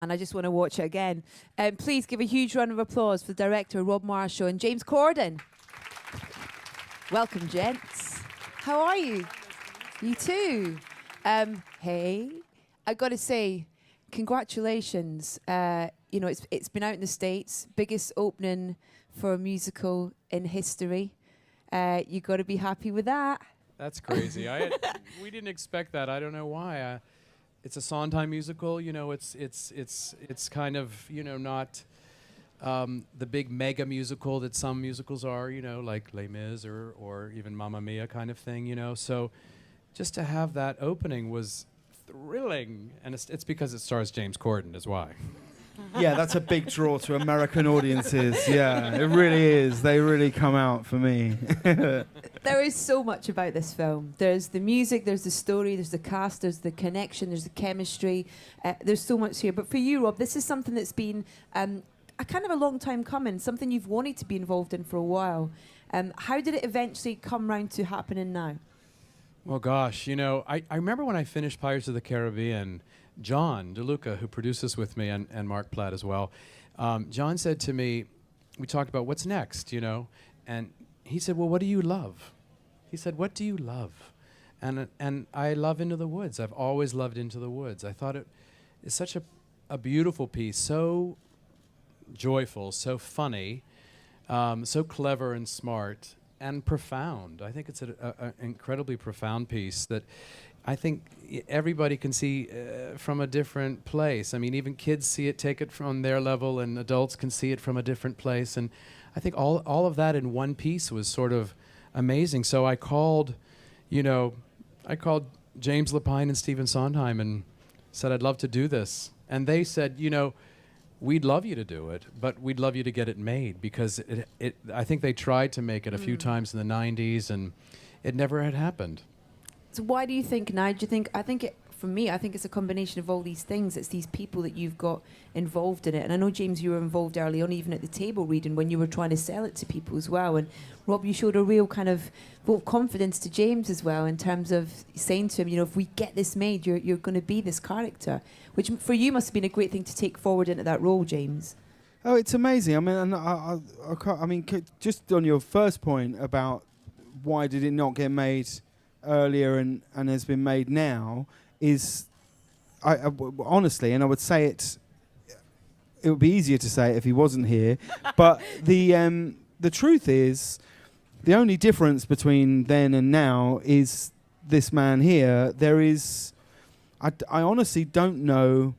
and I just want to watch it again. Please give a huge round of applause for the director, Rob Marshall, and James Corden. Welcome, gents. How are you? You too. Hey, I got to say, congratulations. It's been out in the States, biggest opening for a musical in history. You got to be happy with that. That's crazy. We didn't expect that. I don't know why. It's a Sondheim musical. It's kind of not the big mega musical that some musicals are. Like Les Mis or even Mamma Mia kind of thing. So just to have that opening was thrilling, and it's because it stars James Corden is why. Yeah, that's a big draw to American audiences. Yeah, it really is. They really come out for me. There is so much about this film. There's the music, there's the story, there's the cast, there's the connection, there's the chemistry. There's so much here. But for you, Rob, this is something that's been a kind of a long time coming, something you've wanted to be involved in for a while. How did it eventually come round to happening now? Well, gosh, I remember when I finished Pirates of the Caribbean, John DeLuca, who produced this with me, and Mark Platt as well, John said to me, we talked about what's next, and he said, well, what do you love? He said, what do you love? And I love Into the Woods. I've always loved Into the Woods. I thought it is such a beautiful piece, so joyful, so funny, so clever and smart, and profound. I think it's an incredibly profound piece that I think everybody can see from a different place. I mean, even kids see it, take it from their level, and adults can see it from a different place. And I think all of that in one piece was sort of amazing. So I called James Lapine and Stephen Sondheim and said, I'd love to do this. And they said, we'd love you to do it, but we'd love you to get it made, because I think they tried to make it a few times in the 90s, and it never had happened. So why do you think now? For me, I think it's a combination of all these things. It's these people that you've got involved in it. And I know, James, you were involved early on, even at the table reading, when you were trying to sell it to people as well. And Rob, you showed a real kind of vote of confidence to James as well, in terms of saying to him, if we get this made, you're going to be this character, which for you must have been a great thing to take forward into that role, James. Oh, it's amazing. I mean, just on your first point about why did it not get made earlier and has been made now, is honestly, and I would say it would be easier to say it if he wasn't here, but the truth is, the only difference between then and now is this man here. There is, I honestly don't know,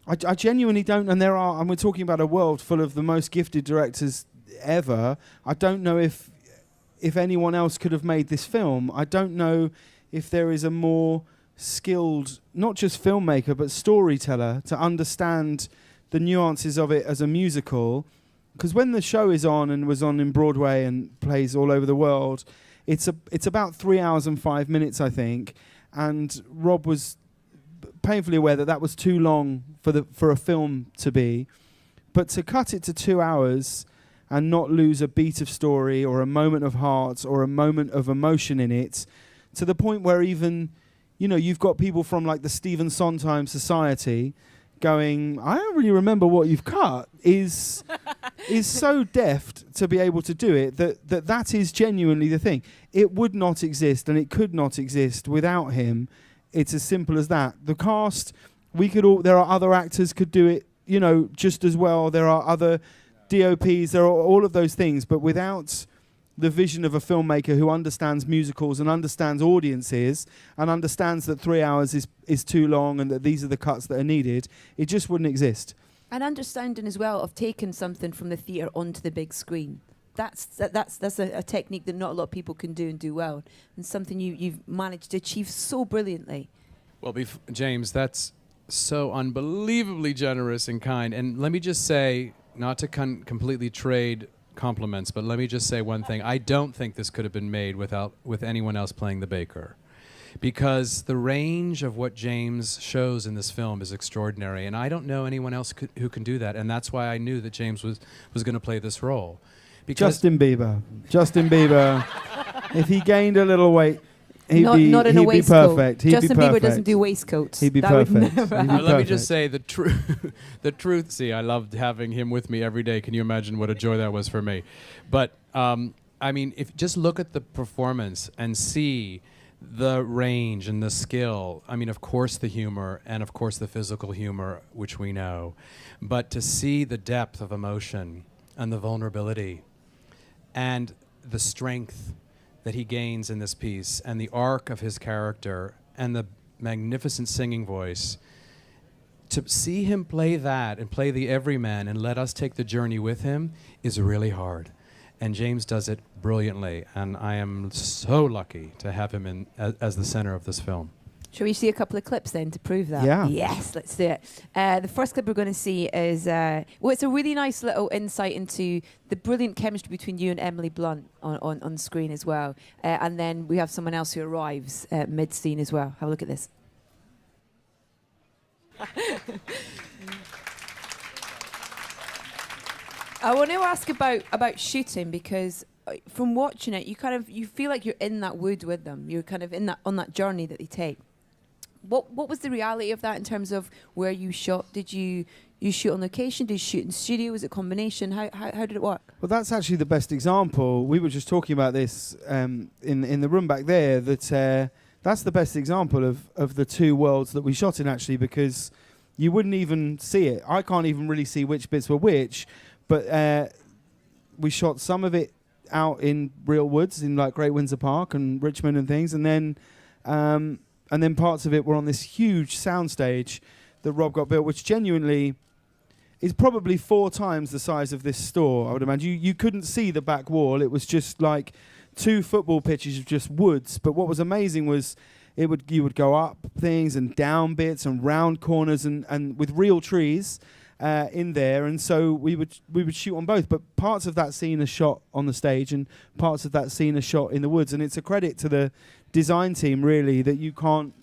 I genuinely don't, and and we're talking about a world full of the most gifted directors ever. I don't know if anyone else could have made this film. I don't know if there is a more skilled, not just filmmaker, but storyteller to understand the nuances of it as a musical. Because when the show is on and was on in Broadway and plays all over the world, it's about 3 hours and 5 minutes, I think. And Rob was painfully aware that was too long for a film to be. But to cut it to 2 hours and not lose a beat of story or a moment of heart or a moment of emotion in it, to the point where even, you've got people from like the Stephen Sondheim Society going, I don't really remember what you've cut, is so deft to be able to do it that is genuinely the thing. It would not exist, and it could not exist without him. It's as simple as that. The cast, there are other actors could do it, just as well. There are other DOPs, there are all of those things, but without the vision of a filmmaker who understands musicals and understands audiences and understands that 3 hours is too long and that these are the cuts that are needed, it just wouldn't exist. And understanding as well of taking something from the theatre onto the big screen. That's a technique that not a lot of people can do and do well, and something you've managed to achieve so brilliantly. Well, James, that's so unbelievably generous and kind. And let me just say, not to completely trade compliments, but let me just say one thing. I don't think this could have been made with anyone else playing the baker, because the range of what James shows in this film is extraordinary, and I don't know anyone else who can do that, and that's why I knew that James was going to play this role. Justin Bieber. If he gained a little weight, Not in a he'd be waistcoat. perfect. He'd Justin be Bieber perfect. doesn't do waistcoats. He'd be That would perfect. never He'd be happen. Let me just perfect. say the truth. The truth. See, I loved having him with me every day. Can you imagine what a joy that was for me? But I mean, if just look at the performance and see the range and the skill. I mean, of course, the humor and of course the physical humor, which we know, but to see the depth of emotion and the vulnerability and the strength that he gains in this piece and the arc of his character and the magnificent singing voice, to see him play that and play the everyman and let us take the journey with him is really hard. And James does it brilliantly, and I am so lucky to have him in as the center of this film. Shall we see a couple of clips then to prove that? Yeah. Yes, let's do it. The first clip we're going to see is, well, it's a really nice little insight into the brilliant chemistry between you and Emily Blunt on screen as well. And then we have someone else who arrives mid-scene as well. Have a look at this. I want to ask about shooting, because from watching it, you feel like you're in that wood with them. You're kind of on that journey that they take. What was the reality of that in terms of where you shot? Did you shoot on location? Did you shoot in studio? Was it a combination? How did it work? Well, that's actually the best example. We were just talking about this in the room back there. That's the best example of the two worlds that we shot in, actually, because you wouldn't even see it. I can't even really see which bits were which, but we shot some of it out in real woods in like Great Windsor Park and Richmond and things, and then parts of it were on this huge soundstage that Rob got built, which genuinely is probably 4 times the size of this store, I would imagine. You couldn't see the back wall. It was just like 2 football pitches of just woods. But what was amazing was you would go up things and down bits and round corners and with real trees in there. And so we would shoot on both. But parts of that scene are shot on the stage and parts of that scene are shot in the woods. And it's a credit to the design team, really, that you can't...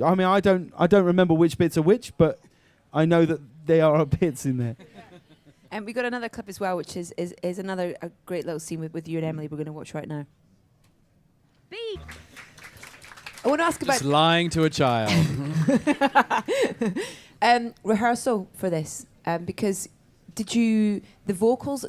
I mean, I don't remember which bits are which, but I know that there are bits in there. And we got another clip as well, which is another a great little scene with you and Emily. We're going to watch right now. I want to ask Just about lying to a child. rehearsal for this, because the vocals,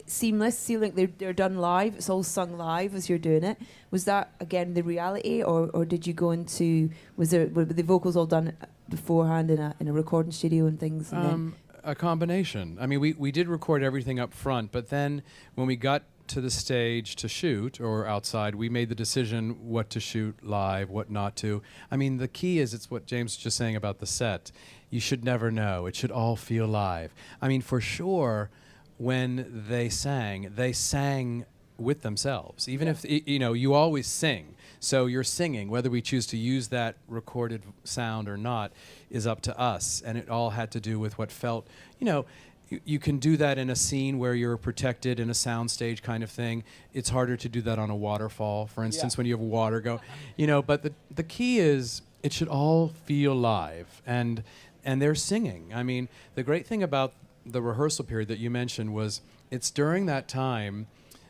seamless, seem like they're done live, it's all sung live as you're doing it. Was that, again, the reality, or did you go into, were the vocals all done beforehand in a recording studio and things? And A combination. I mean, we did record everything up front, but then when we got to the stage to shoot or outside, we made the decision what to shoot live, what not to. I mean, the key is, it's what James was just saying about the set. You should never know. It should all feel live. I mean, for sure, when they sang with themselves. Even if, you always sing. So you're singing, whether we choose to use that recorded sound or not is up to us. And it all had to do with what felt, you can do that in a scene where you're protected in a soundstage kind of thing. It's harder to do that on a waterfall, for instance, when you have water go, but the key is it should all feel live, and they're singing. I mean, the great thing about the rehearsal period that you mentioned was it's during that time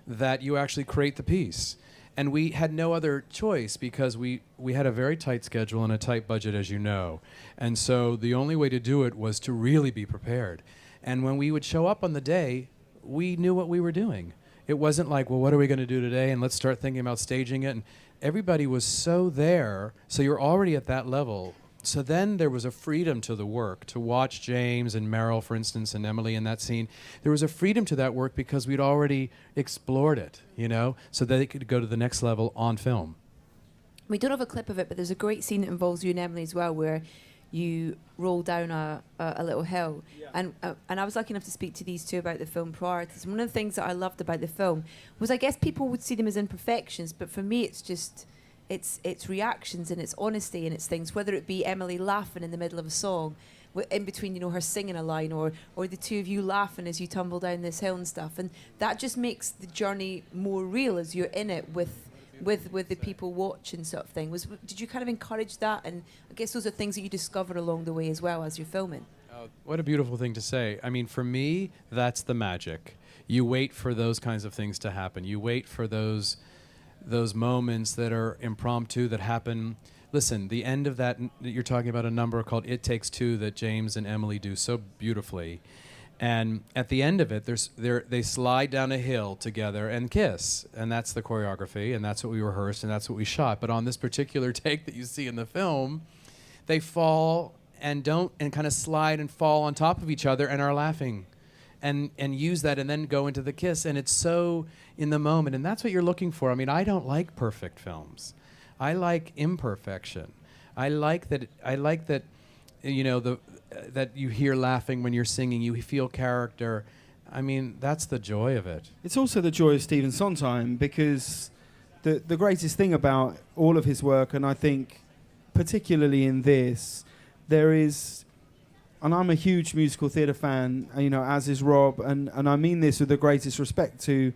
that you actually create the piece. And we had no other choice because we had a very tight schedule and a tight budget, as you know. And so the only way to do it was to really be prepared. And when we would show up on the day, we knew what we were doing. It wasn't like, well, what are we going to do today? And let's start thinking about staging it. And everybody was so there, so you're already at that level. So then there was a freedom to the work, to watch James and Meryl, for instance, and Emily in that scene. There was a freedom to that work because we'd already explored it, so that it could go to the next level on film. we don't have a clip of it, but there's a great scene that involves you and Emily as well, where you roll down a little hill. Yeah. And I was lucky enough to speak to these two about the film prior to this. And one of the things that I loved about the film was, I guess people would see them as imperfections, but for me it's just, it's reactions and it's honesty and it's things, whether it be Emily laughing in the middle of a song, in between, her singing a line, or the two of you laughing as you tumble down this hill and stuff. And that just makes the journey more real as you're in it with the people watching, sort of thing. Did you kind of encourage that? And I guess those are things that you discover along the way as well as you're filming. What a beautiful thing to say. I mean, for me, that's the magic. You wait for those kinds of things to happen. You wait for those those moments that are impromptu that happen. Listen, the end of that you're talking about, a number called It Takes Two that James and Emily do so beautifully. And at the end of it, they slide down a hill together and kiss. And that's the choreography, and that's what we rehearsed, and that's what we shot. But on this particular take that you see in the film, they fall and kind of slide and fall on top of each other and are laughing and use that and then go into the kiss. And it's so in the moment. And that's what you're looking for. I mean, I don't like perfect films. I like imperfection. I like that, you know, that you hear laughing when you're singing, you feel character. I mean, that's the joy of it. It's also the joy of Stephen Sondheim, because the greatest thing about all of his work, and I think particularly in this, there is, and I'm a huge musical theatre fan, you know, as is Rob, and I mean this with the greatest respect to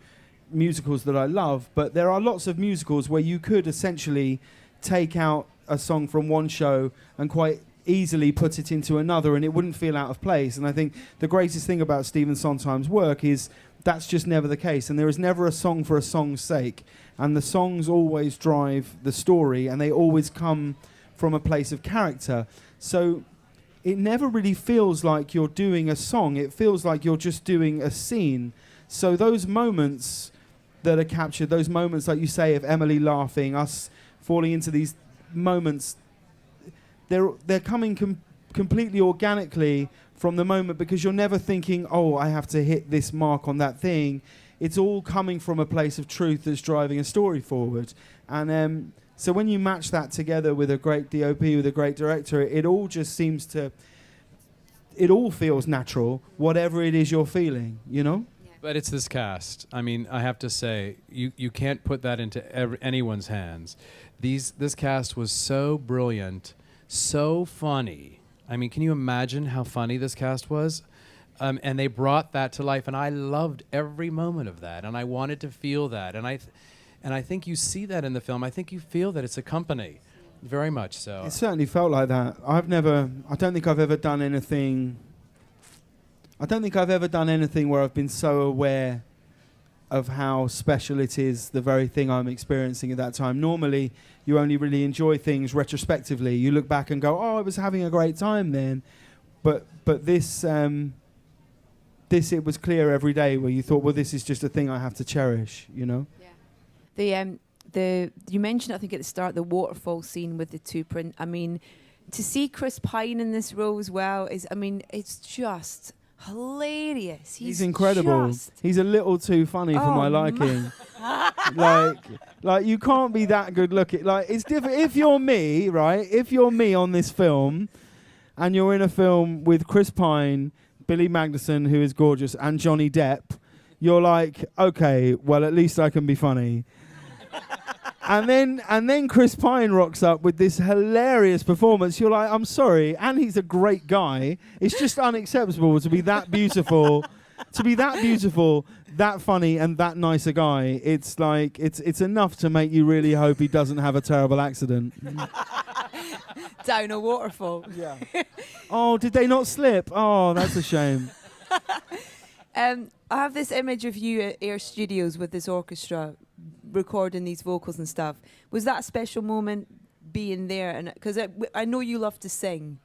musicals that I love, but there are lots of musicals where you could essentially take out a song from one show and quite easily put it into another and it wouldn't feel out of place. And I think the greatest thing about Stephen Sondheim's work is that's just never the case, and there is never a song for a song's sake, and the songs always drive the story and they always come from a place of character. So it never really feels like you're doing a song, it feels like you're just doing a scene. So those moments that are captured, those moments, like you say, of Emily laughing, us falling into these moments, they're coming completely organically from the moment, because you're never thinking, oh, I have to hit this mark on that thing. It's all coming from a place of truth that's driving a story forward. And so when you match that together with a great DOP, with a great director, it all just seems to, it all feels natural, whatever it is you're feeling, you know? But it's this cast. I mean, I have to say, you can't put that into anyone's hands. This cast was so brilliant, so funny. I mean, can you imagine how funny this cast was? And they brought that to life, and I loved every moment of that, and I wanted to feel that. And I think you see that in the film. I think you feel that it's a company, very much so. It certainly felt like that. I don't think I've ever done anything where I've been so aware of how special it is, the very thing I'm experiencing at that time. Normally, you only really enjoy things retrospectively. You look back and go, oh, I was having a great time then. But this, it was clear every day where you thought, well, this is just a thing I have to cherish, you know? Yeah. You mentioned, I think at the start, the waterfall scene with the two print. I mean, to see Chris Pine in this role as well it's just hilarious. He's incredible. He's a little too funny for my liking. like you can't be that good looking. Like, it's different if you're me, right? If you're me on this film, and you're in a film with Chris Pine, Billy Magnuson, who is gorgeous, and Johnny Depp, you're like, okay, well, at least I can be funny. And then Chris Pine rocks up with this hilarious performance. You're like, I'm sorry, and he's a great guy. It's just unacceptable to be that beautiful, that funny, and that nice a guy. It's like it's enough to make you really hope he doesn't have a terrible accident. Down a waterfall. Yeah. Oh, did they not slip? Oh, that's a shame. I have this image of you at Air Studios with this orchestra recording these vocals and stuff. Was that a special moment being there? And because I know you love to sing.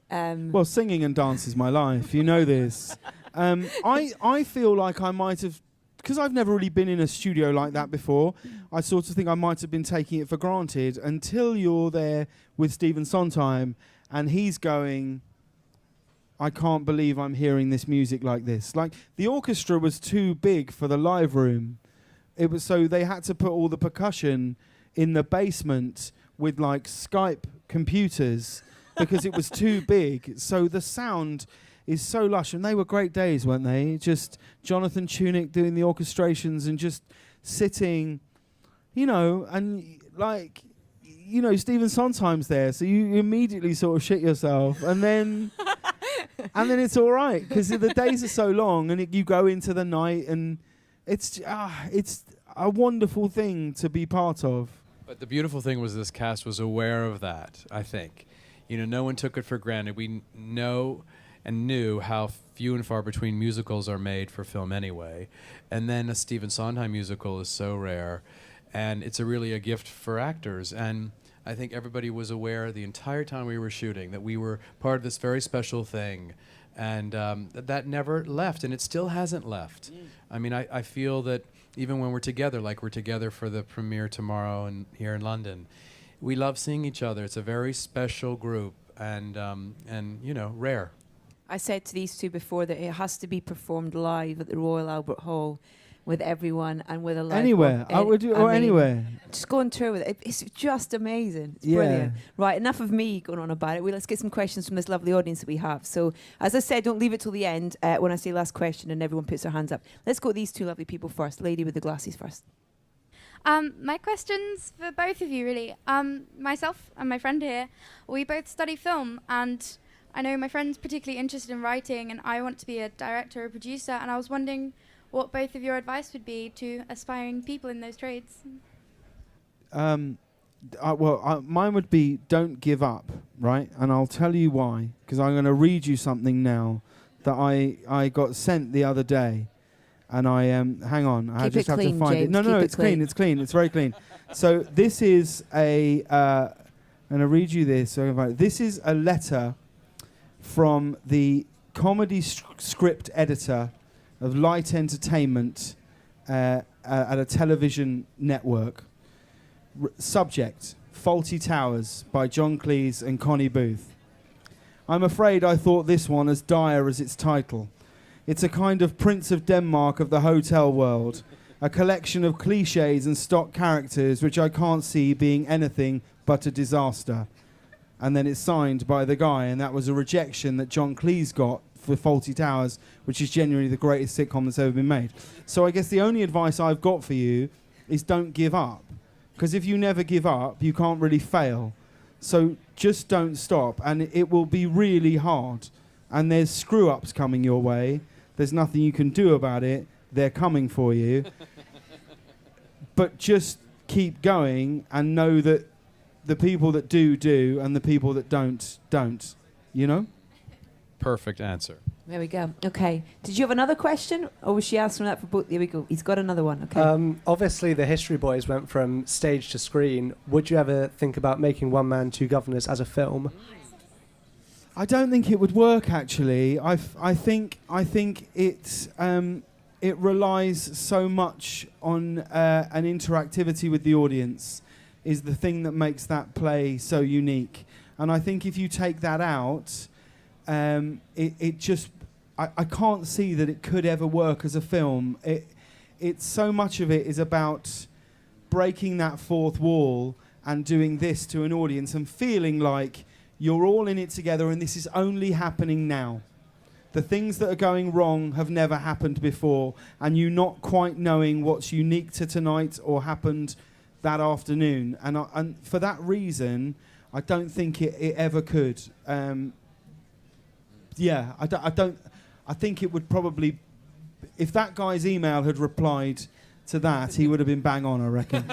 Well, singing and dance is my life. You know this. I feel like I might have, because I've never really been in a studio like that before, I sort of think I might have been taking it for granted until you're there with Stephen Sondheim and he's going, I can't believe I'm hearing this music like this. Like, the orchestra was too big for the live room. It was, so they had to put all the percussion in the basement with like Skype computers because it was too big. So the sound is so lush, and they were great days, weren't they? Just Jonathan Tunick doing the orchestrations and just sitting, you know, and like, you know, Stephen Sondheim's there, so you immediately sort of shit yourself, and then it's all right because the days are so long, and you go into the night, and it's a wonderful thing to be part of. But the beautiful thing was this cast was aware of that, I think. You know, no one took it for granted. We know and knew how few and far between musicals are made for film anyway. And then a Stephen Sondheim musical is so rare. and it's really a gift for actors. And I think everybody was aware the entire time we were shooting that we were part of this very special thing, and that never left, and it still hasn't left. I mean, I feel that even when we're together, like we're together for the premiere tomorrow and here in London, we love seeing each other. It's a very special group, and you know, rare. I said to these two before that it has to be performed live at the Royal Albert Hall with everyone and with a live Anywhere. I would do, or anywhere. Just go on tour with it. It's just amazing. It's Yeah. brilliant. Right, enough of me going on about it. Let's get some questions from this lovely audience that we have. So, as I said, don't leave it till the end when I say last question and everyone puts their hands up. Let's go with these two lovely people first. Lady with the glasses first. My question's for both of you, really. Myself and my friend here, we both study film, and I know my friend's particularly interested in writing, and I want to be a director or producer, and I was wondering what both of your advice would be to aspiring people in those trades. Mine would be don't give up, right? And I'll tell you why, because I'm going to read you something now that I got sent the other day, and I hang on, I Keep just it have clean, to find James. it. No, Keep it it's clean. It's clean. It's very clean. So this is I'm going to read you this. This is a letter from the comedy script editor of Light Entertainment at a television network. Subject: Faulty Towers by John Cleese and Connie Booth. I'm afraid I thought this one as dire as its title. It's a kind of Prince of Denmark of the hotel world, a collection of cliches and stock characters which I can't see being anything but a disaster. And then it's signed by the guy, and that was a rejection that John Cleese got for Faulty Towers, which is genuinely the greatest sitcom that's ever been made. So I guess the only advice I've got for you is don't give up. Because if you never give up, you can't really fail. So just don't stop, and it will be really hard. And there's screw-ups coming your way. There's nothing you can do about it. They're coming for you. But just keep going and know that the people that do, and the people that don't. You know? Perfect answer. There we go. Okay. Did you have another question? Or was she asking that for both? There we go. He's got another one. Okay. Obviously, the History Boys went from stage to screen. Would you ever think about making One Man, Two Governors as a film? I don't think it would work, actually. I think it relies so much on an interactivity with the audience is the thing that makes that play so unique. And I think if you take that out, it just... I can't see that it could ever work as a film. It's so much of it is about breaking that fourth wall and doing this to an audience and feeling like you're all in it together and this is only happening now. The things that are going wrong have never happened before, and you not quite knowing what's unique to tonight or happened that afternoon. And for that reason, I don't think it ever could. I think it would probably... If that guy's email had replied to that, he would have been bang on, I reckon.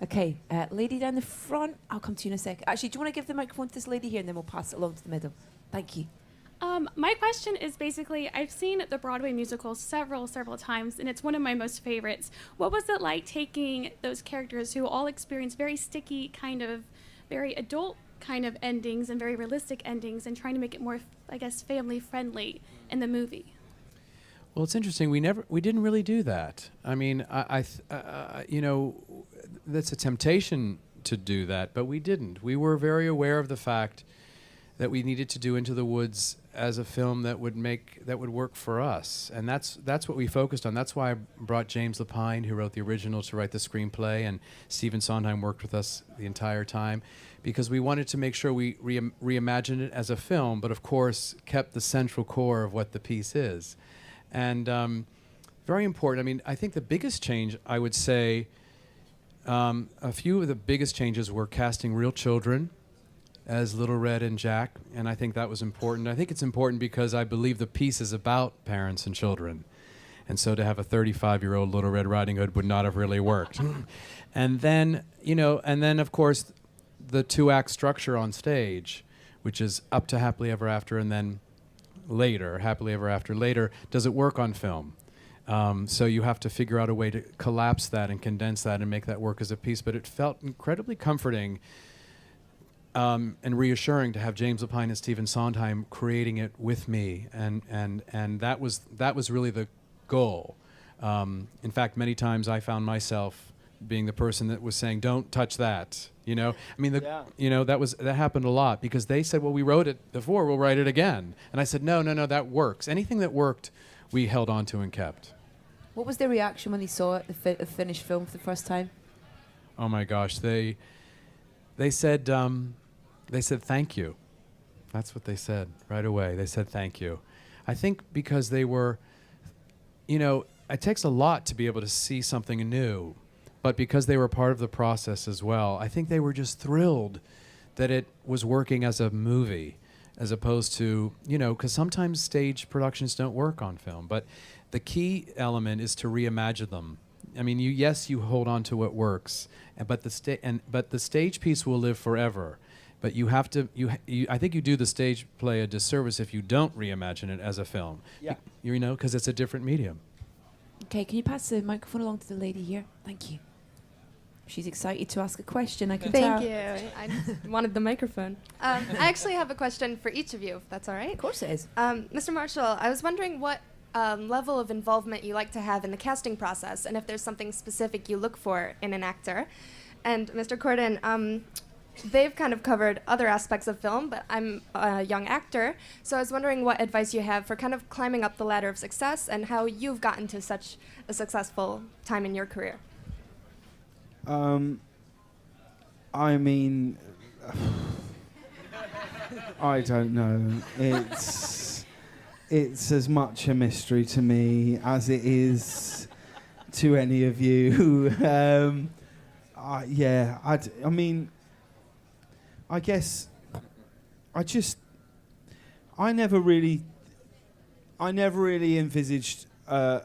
Okay, lady down the front. I'll come to you in a second. Actually, do you want to give the microphone to this lady here, and then we'll pass it along to the middle? Thank you. My question is basically, I've seen the Broadway musical several times, and it's one of my most favorites. What was it like taking those characters who all experience very sticky, kind of very adult kind of endings and very realistic endings, and trying to make it more, I guess, family friendly in the movie? Well, it's interesting. We didn't really do that. I mean, you know, that's a temptation to do that, but we didn't. We were very aware of the fact that we needed to do Into the Woods as a film that would work for us, and that's what we focused on. That's why I brought James Lapine, who wrote the original, to write the screenplay, and Stephen Sondheim worked with us the entire time, because we wanted to make sure we reimagined it as a film, but of course kept the central core of what the piece is. And very important. I mean, I think the biggest change, I would say, a few of the biggest changes were casting real children as Little Red and Jack, and I think that was important. I think it's important because I believe the piece is about parents and children, and so to have a 35-year-old Little Red Riding Hood would not have really worked. And then, you know, of course, the two-act structure on stage, which is up to Happily Ever After and then later, Happily Ever After later. Does it work on film? So you have to figure out a way to collapse that and condense that and make that work as a piece. But it felt incredibly comforting and reassuring to have James Lapine and Stephen Sondheim creating it with me, and that was really the goal. In fact, many times I found myself being the person that was saying, "Don't touch that." You know, I mean, that happened a lot because they said, "Well, we wrote it before, we'll write it again," and I said, "No, that works." Anything that worked, we held on to and kept. What was their reaction when they saw it, the finished film for the first time? Oh my gosh, they said thank you. That's what they said right away. They said thank you. I think because they were, it takes a lot to be able to see something new, but because they were part of the process as well, I think they were just thrilled that it was working as a movie, as opposed to, because sometimes stage productions don't work on film, but the key element is to reimagine them. I mean, you hold on to what works, but the stage piece will live forever. But you have to. I think you do the stage play a disservice if you don't reimagine it as a film. Yeah. Because it's a different medium. Okay, can you pass the microphone along to the lady here? Thank you. She's excited to ask a question. I can tell. Thank you. I just wanted the microphone. I actually have a question for each of you, if that's all right. Of course it is. Mr. Marshall, I was wondering what level of involvement you like to have in the casting process, and if there's something specific you look for in an actor. And Mr. Corden, they've kind of covered other aspects of film, but I'm a young actor, so I was wondering what advice you have for kind of climbing up the ladder of success and how you've gotten to such a successful time in your career. I mean, I don't know. It's as much a mystery to me as it is to any of you. I guess I never really envisaged a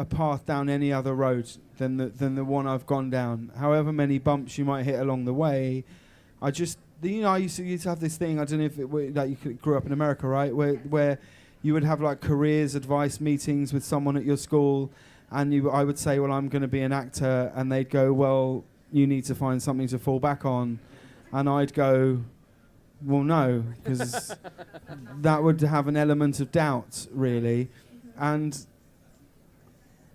path down any other road than the one I've gone down. However many bumps you might hit along the way, I used to have this thing. I don't know if you grew up in America, right? Where you would have like careers advice meetings with someone at your school, and I would say, well, I'm going to be an actor, and they'd go, well, you need to find something to fall back on, and I'd go, well, no, because that would have an element of doubt, really, and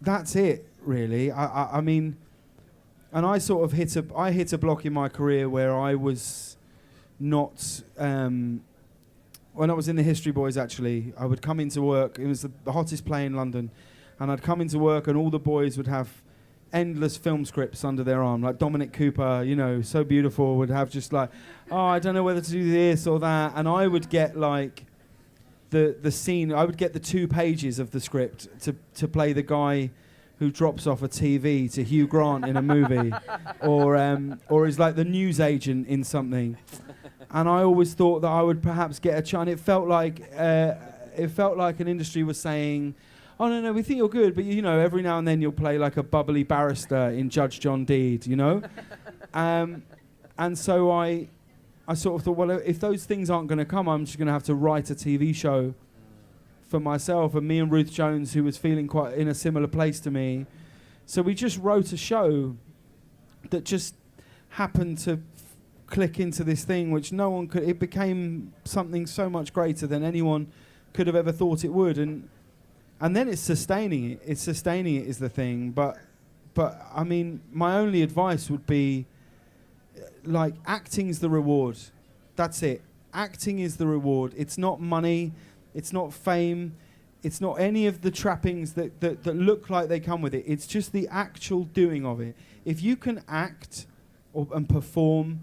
that's it, really. I mean, and I sort of hit a block in my career where I was not. When I was in the History Boys, actually, I would come into work. It was the hottest play in London, and I'd come into work, and all the boys would have endless film scripts under their arm, like Dominic Cooper, so beautiful, would have just like, oh, I don't know whether to do this or that, and I would get like the scene. I would get the 2 pages of the script to play the guy who drops off a TV to Hugh Grant in a movie, or is like the news agent in something. And I always thought that I would perhaps get a chance. It felt like an industry was saying, "Oh no, we think you're good, but every now and then you'll play like a bubbly barrister in Judge John Deed, And so I sort of thought, well, if those things aren't going to come, I'm just going to have to write a TV show for myself. And me and Ruth Jones, who was feeling quite in a similar place to me, so we just wrote a show that just happened to click into this thing, which no one could. It became something so much greater than anyone could have ever thought it would, and then it's sustaining it. It's sustaining it is the thing. But I mean, my only advice would be, like, acting's the reward. That's it. Acting is the reward. It's not money. It's not fame. It's not any of the trappings that look like they come with it. It's just the actual doing of it. If you can act and perform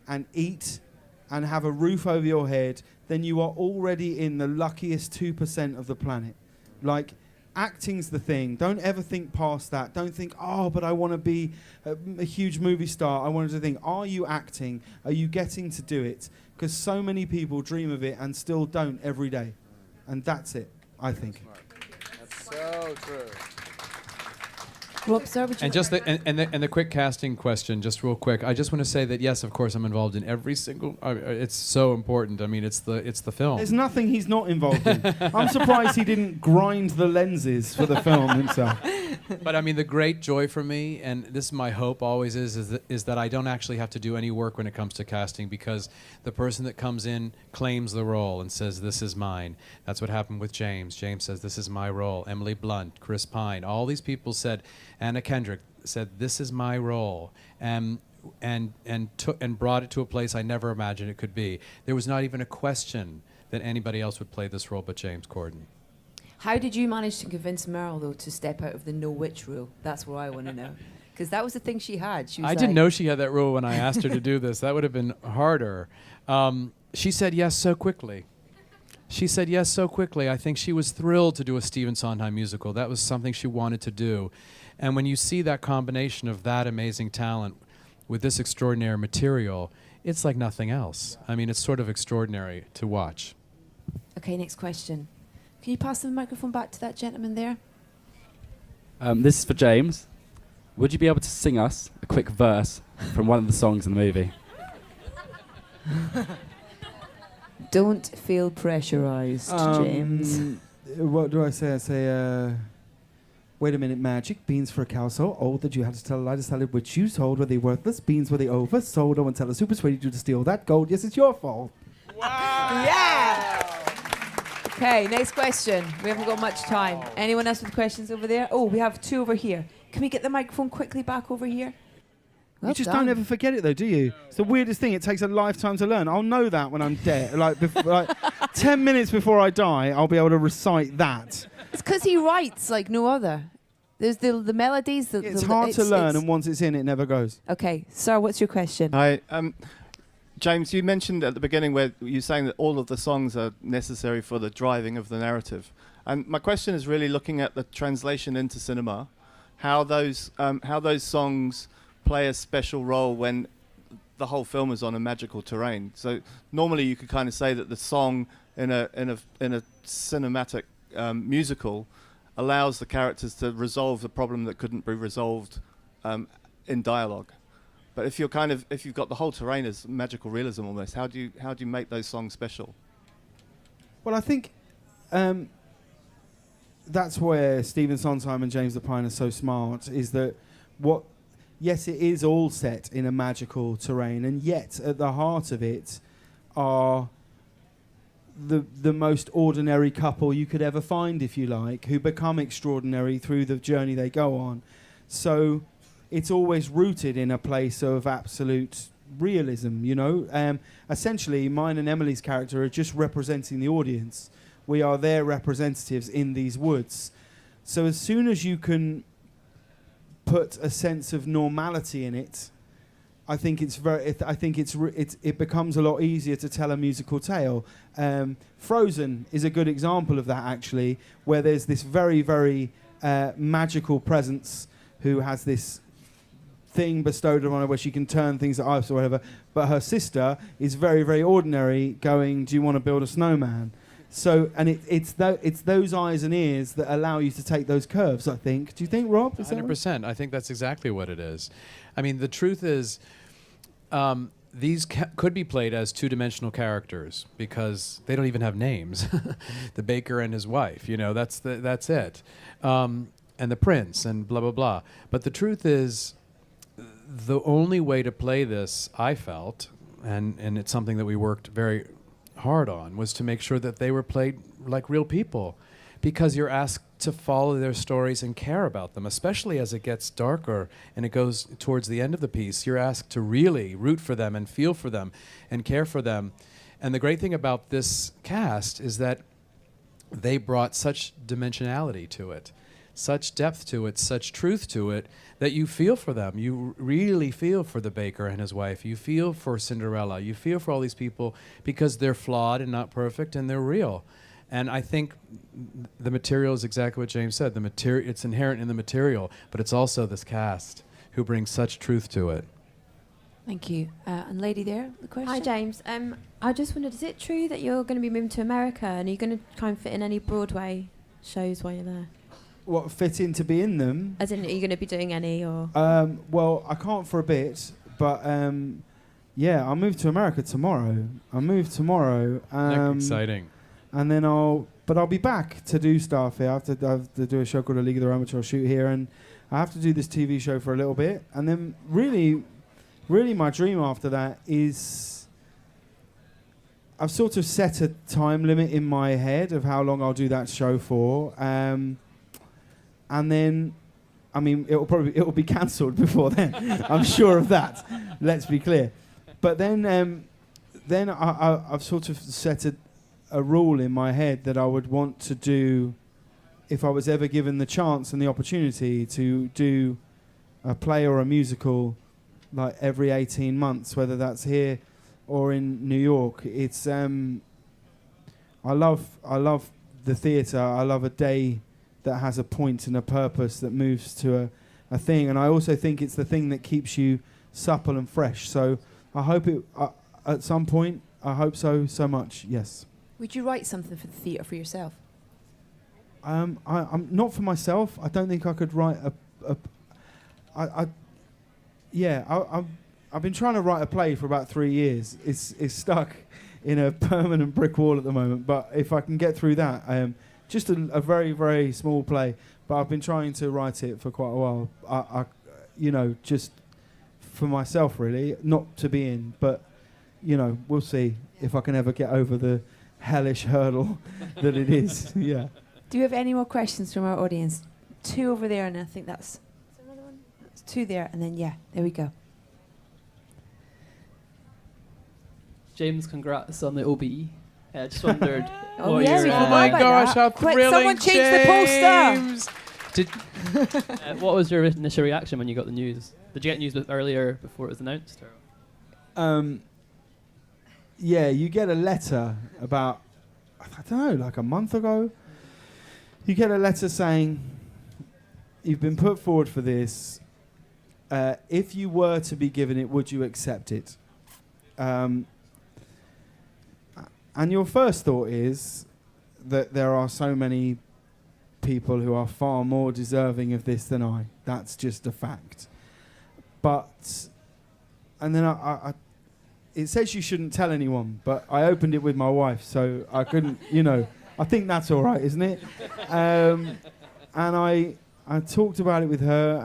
and eat and have a roof over your head, then you are already in the luckiest 2% of the planet. Like, acting's the thing. Don't ever think past that. Don't think, oh, but I want to be a huge movie star. I wanted to think, are you acting? Are you getting to do it? Because so many people dream of it and still don't every day. And that's it, I think. That's so true. Rob, sir, would you And just the quick casting question, just real quick. I just want to say that yes, of course, I'm involved in every single. It's so important. I mean, it's the film. There's nothing he's not involved in. I'm surprised he didn't grind the lenses for the film himself. But I mean, the great joy for me, and this is my hope always is that I don't actually have to do any work when it comes to casting, because the person that comes in claims the role and says, "This is mine." That's what happened with James. James says, "This is my role." Emily Blunt, Chris Pine, all these people said. Anna Kendrick said, "This is my role," and brought it to a place I never imagined it could be. There was not even a question that anybody else would play this role but James Corden. How did you manage to convince Meryl, though, to step out of the no witch rule? That's what I want to know. Because that was the thing she had. She was I didn't know she had that rule when I asked her to do this. That would have been harder. She said yes so quickly. I think she was thrilled to do a Stephen Sondheim musical. That was something she wanted to do. And when you see that combination of that amazing talent with this extraordinary material, it's like nothing else. I mean, it's sort of extraordinary to watch. Okay, next question. Can you pass the microphone back to that gentleman there? This is for James. Would you be able to sing us a quick verse from one of the songs in the movie? Don't feel pressurized, James. What do I say? I say, wait a minute, magic. Beans for a cow so old that you had to tell a lie to sell it, which you told. Were they worthless? Beans were they oversold? Oh, and tell us who persuaded you to steal that gold? Yes, it's your fault. Wow! Yeah! Okay, next question. We haven't got much time. Anyone else with questions over there? Oh, we have two over here. Can we get the microphone quickly back over here? Well you just done. don't ever forget it, though, do you? It's the weirdest thing. It takes a lifetime to learn. I'll know that when I'm dead. like 10 minutes before I die, I'll be able to recite that. It's because he writes like no other. There's the melodies. It's hard to learn, and once it's in, it never goes. Okay, sir, what's your question? Hi. James, you mentioned at the beginning where you're saying that all of the songs are necessary for the driving of the narrative. And my question is really looking at the translation into cinema, how those songs play a special role when the whole film is on a magical terrain. So normally you could kind of say that the song in a cinematic musical allows the characters to resolve the problem that couldn't be resolved in dialogue. But if you've got the whole terrain as magical realism almost, how do you make those songs special? Well, I think that's where Stephen Sondheim and James Lapine are so smart, is that yes, it is all set in a magical terrain, and yet at the heart of it are the most ordinary couple you could ever find, if you like, who become extraordinary through the journey they go on. So it's always rooted in a place of absolute realism, you know. Essentially, mine and Emily's character are just representing the audience. We are their representatives in these woods. So as soon as you can put a sense of normality in it, I think it becomes a lot easier to tell a musical tale. Frozen is a good example of that, actually, where there's this very, very magical presence who has this thing bestowed on her where she can turn things to ice or whatever, but her sister is very, very ordinary, going, "Do you want to build a snowman?" So, and it's those eyes and ears that allow you to take those curves, I think. Do you think, Rob? 100%. I think that's exactly what it is. I mean, the truth is, these could be played as two-dimensional characters because they don't even have names. The baker and his wife, you know, that's it. And the prince and blah, blah, blah. But the truth is, the only way to play this, I felt, and it's something that we worked very hard on, was to make sure that they were played like real people, because you're asked to follow their stories and care about them, especially as it gets darker and it goes towards the end of the piece. You're asked to really root for them and feel for them and care for them. And the great thing about this cast is that they brought such dimensionality to it, such depth to it, such truth to it, that you feel for them. You really feel for the baker and his wife. You feel for Cinderella. You feel for all these people because they're flawed and not perfect, and they're real. And I think the material is exactly what James said. It's inherent in the material, but it's also this cast who brings such truth to it. Thank you. And lady there, the question? Hi, James. I just wondered, is it true that you're going to be moving to America, and are you going to try and fit in any Broadway shows while you're there? what fit in to be in them. As in, are you going to be doing any or? Well, I can't for a bit, but yeah, I'll move to America tomorrow. Exciting. And then I'll be back to do stuff here. I have to do a show called A League of Their Own, which I'll shoot here, and I have to do this TV show for a little bit, and then really my dream after that is I've sort of set a time limit in my head of how long I'll do that show for, and then, I mean, it'll be cancelled before then. I'm sure of that. Let's be clear. But then I've sort of set a rule in my head that I would want to do if I was ever given the chance and the opportunity to do a play or a musical like every 18 months, whether that's here or in New York. It's I love the theatre. I love a day that has a point and a purpose that moves to a thing, and I also think it's the thing that keeps you supple and fresh. So I hope it at some point. I hope so much. Yes. Would you write something for the theatre for yourself? I'm not for myself. I don't think I could write I've been trying to write a play for about 3 years. It's stuck in a permanent brick wall at the moment. But if I can get through that, just a very, very small play. But I've been trying to write it for quite a while. I just for myself really, not to be in. But we'll see if I can ever get over the hellish hurdle that it is. Yeah. Do you have any more questions from our audience? 2 over there, and I think that's... Is there another one? That's 2 there, and then, yeah, there we go. James, congrats on the OBE. Just wondered Oh, what yeah, your, we Oh my gosh, how Quick, thrilling, someone change the poster! what was your initial reaction when you got the news? Did you get news earlier before it was announced? Or? Yeah, you get a letter about, I don't know, like a month ago. You get a letter saying, you've been put forward for this. If you were to be given it, would you accept it? And your first thought is that there are so many people who are far more deserving of this than I. That's just a fact. But, and then I it says you shouldn't tell anyone, but I opened it with my wife, so I couldn't, I think that's all right, isn't it? And I talked about it with her,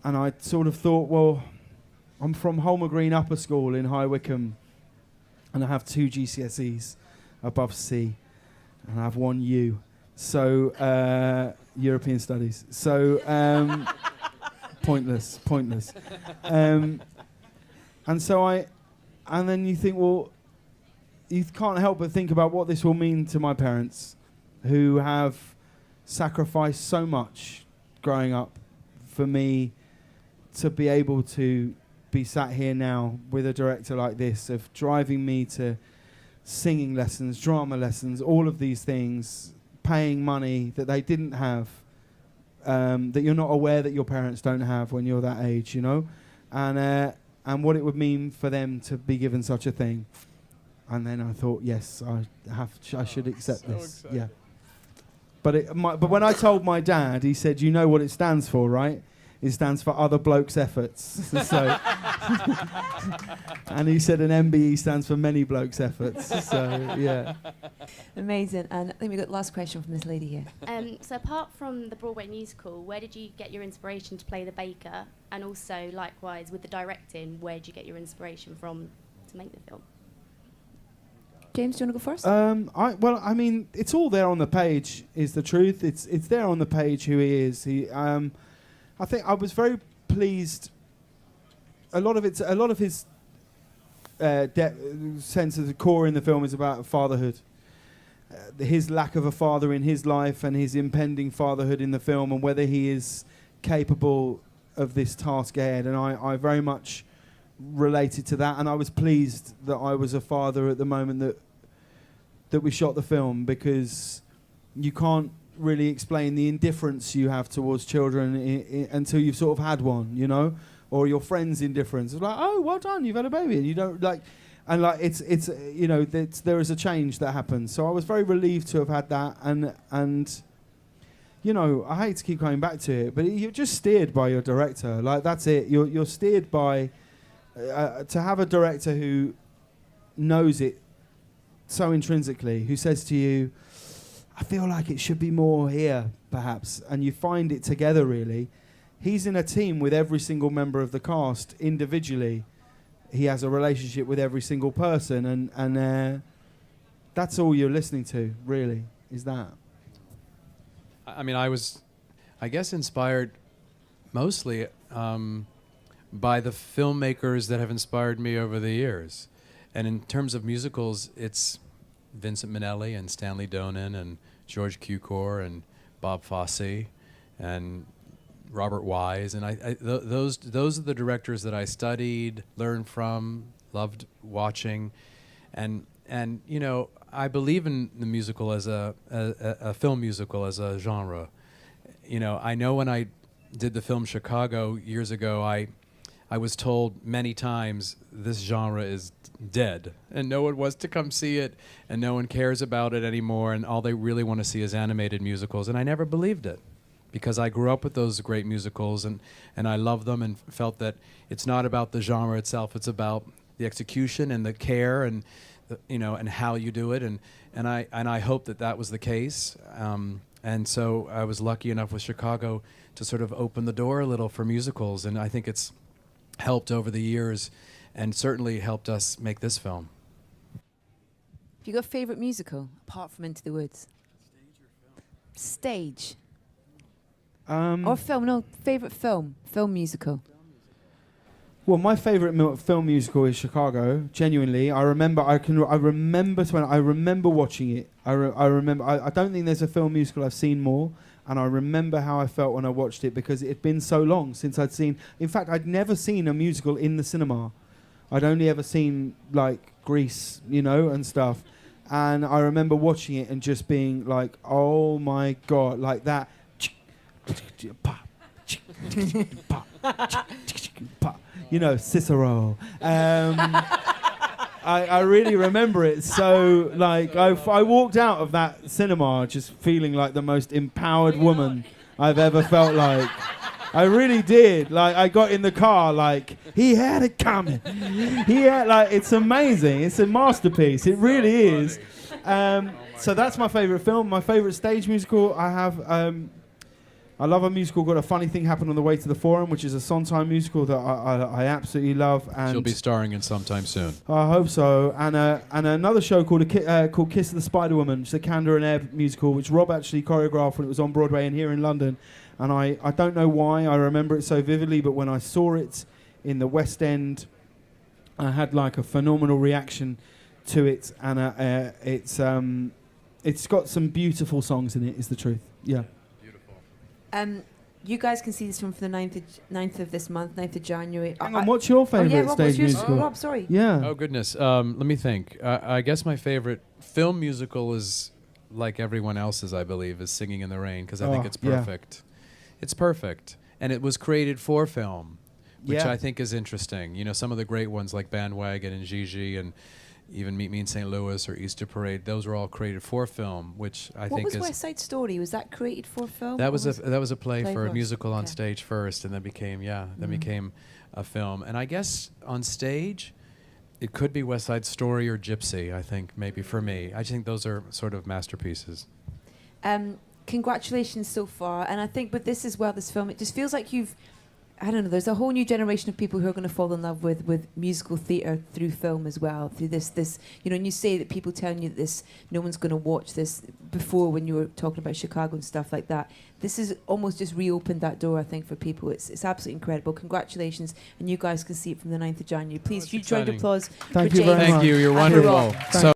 and I sort of thought, well, I'm from Holmer Green Upper School in High Wycombe, and I have 2 GCSEs above C, and I have 1 U, so European Studies. So pointless. And then you think, well, you can't help but think about what this will mean to my parents, who have sacrificed so much growing up for me to be able to be sat here now with a director like this, of driving me to singing lessons, drama lessons, all of these things, paying money that they didn't have, that you're not aware that your parents don't have when you're that age, and what it would mean for them to be given such a thing. And then I thought, yes, I should accept this. Exciting. Yeah. But when I told my dad, he said, "You know what it stands for, right? It stands for Other Blokes' Efforts." So, and he said an MBE stands for Many Blokes' Efforts. So yeah. Amazing. And I think we got the last question from this lady here. So apart from the Broadway musical, where did you get your inspiration to play the baker? And also, likewise, with the directing, where did you get your inspiration from to make the film? James, do you want to go first? I mean, it's all there on the page, is the truth. It's there on the page who he is. I think I was very pleased. A lot of his sense of the core in the film is about fatherhood. His lack of a father in his life and his impending fatherhood in the film, and whether he is capable of this task ahead. And I very much related to that, and I was pleased that I was a father at the moment that we shot the film, because you can't really explain the indifference you have towards children until you've sort of had one, or your friend's indifference. It's like, oh, well done, you've had a baby, and you don't like. and like it's you know there is a change that happens. So I was very relieved to have had that, and you know, I hate to keep coming back to it, but you're just steered by your director. Like that's it. You're steered by to have a director who knows it so intrinsically, who says to you, I feel like it should be more here, perhaps, and you find it together, really. He's in a team with every single member of the cast individually. He has a relationship with every single person, and that's all you're listening to, really, is that. I mean, I was, I guess, inspired mostly by the filmmakers that have inspired me over the years. And in terms of musicals, it's Vincent Minnelli and Stanley Donen and George Cukor and Bob Fosse and Robert Wise. And those are the directors that I studied, learned from, loved watching. And you know, I believe in the musical as a film musical as a genre. You know, I know when I did the film Chicago years ago, I was told many times this genre is dead and no one wants to come see it and no one cares about it anymore and all they really want to see is animated musicals. And I never believed it because I grew up with those great musicals and I love them and felt that it's not about the genre itself, it's about the execution and the care and you know, and how you do it, and I hope that was the case, and so I was lucky enough with Chicago to sort of open the door a little for musicals, and I think it's helped over the years, and certainly helped us make this film. Have you got a favourite musical apart from Into the Woods? Stage or film? No, favourite film musical. Well, my favourite film musical is Chicago. Genuinely, I remember watching it. I don't think there's a film musical I've seen more, and I remember how I felt when I watched it because it had been so long since I'd seen. In fact, I'd never seen a musical in the cinema. I'd only ever seen like Grease, you know, and stuff. And I remember watching it and just being like, "Oh my God!" Like that. You know, Cicero. I really remember it. So, like, I walked out of that cinema just feeling like the most empowered woman I've ever felt like. I really did. Like, I got in the car, like, he had it coming. It's amazing. It's a masterpiece. It really is. So that's my favourite film. My favourite stage musical, I love a musical called A Funny Thing Happened on the Way to the Forum, which is a Sondheim musical that I absolutely love. And she'll be starring in sometime soon. I hope so. And another show called Kiss of the Spider Woman, which is a Candor and Ebb musical, which Rob actually choreographed when it was on Broadway and here in London. And I don't know why I remember it so vividly, but when I saw it in the West End, I had like a phenomenal reaction to it. And it's got some beautiful songs in it, is the truth. Yeah. You guys can see this film for the 9th of this month, 9th of January. Hang on, what's your favourite stage musical? Rob, sorry. Yeah. Oh, goodness. Let me think. I guess my favorite film musical is, like everyone else's, I believe, is Singing in the Rain, because I think it's perfect. Yeah. It's perfect. And it was created for film, which I think is interesting. You know, some of the great ones like Bandwagon and Gigi and even Meet Me in St. Louis or Easter Parade, those were all created for film, which I think is... What was West Side Story? Was that created for film? That was a play for a musical on stage first, and then became a film. And I guess on stage, it could be West Side Story or Gypsy, I think, maybe for me. I think those are sort of masterpieces. Congratulations so far. And I think with this as well, this film, it just feels like I don't know, there's a whole new generation of people who are going to fall in love with musical theatre through film as well, through this, you know, and you say that people telling you that no one's going to watch this before when you were talking about Chicago and stuff like that. This has almost just reopened that door, I think, for people. It's absolutely incredible. Congratulations, and you guys can see it from the 9th of January. Please, huge round of applause for James. Thank you very much. Thank you, you're wonderful.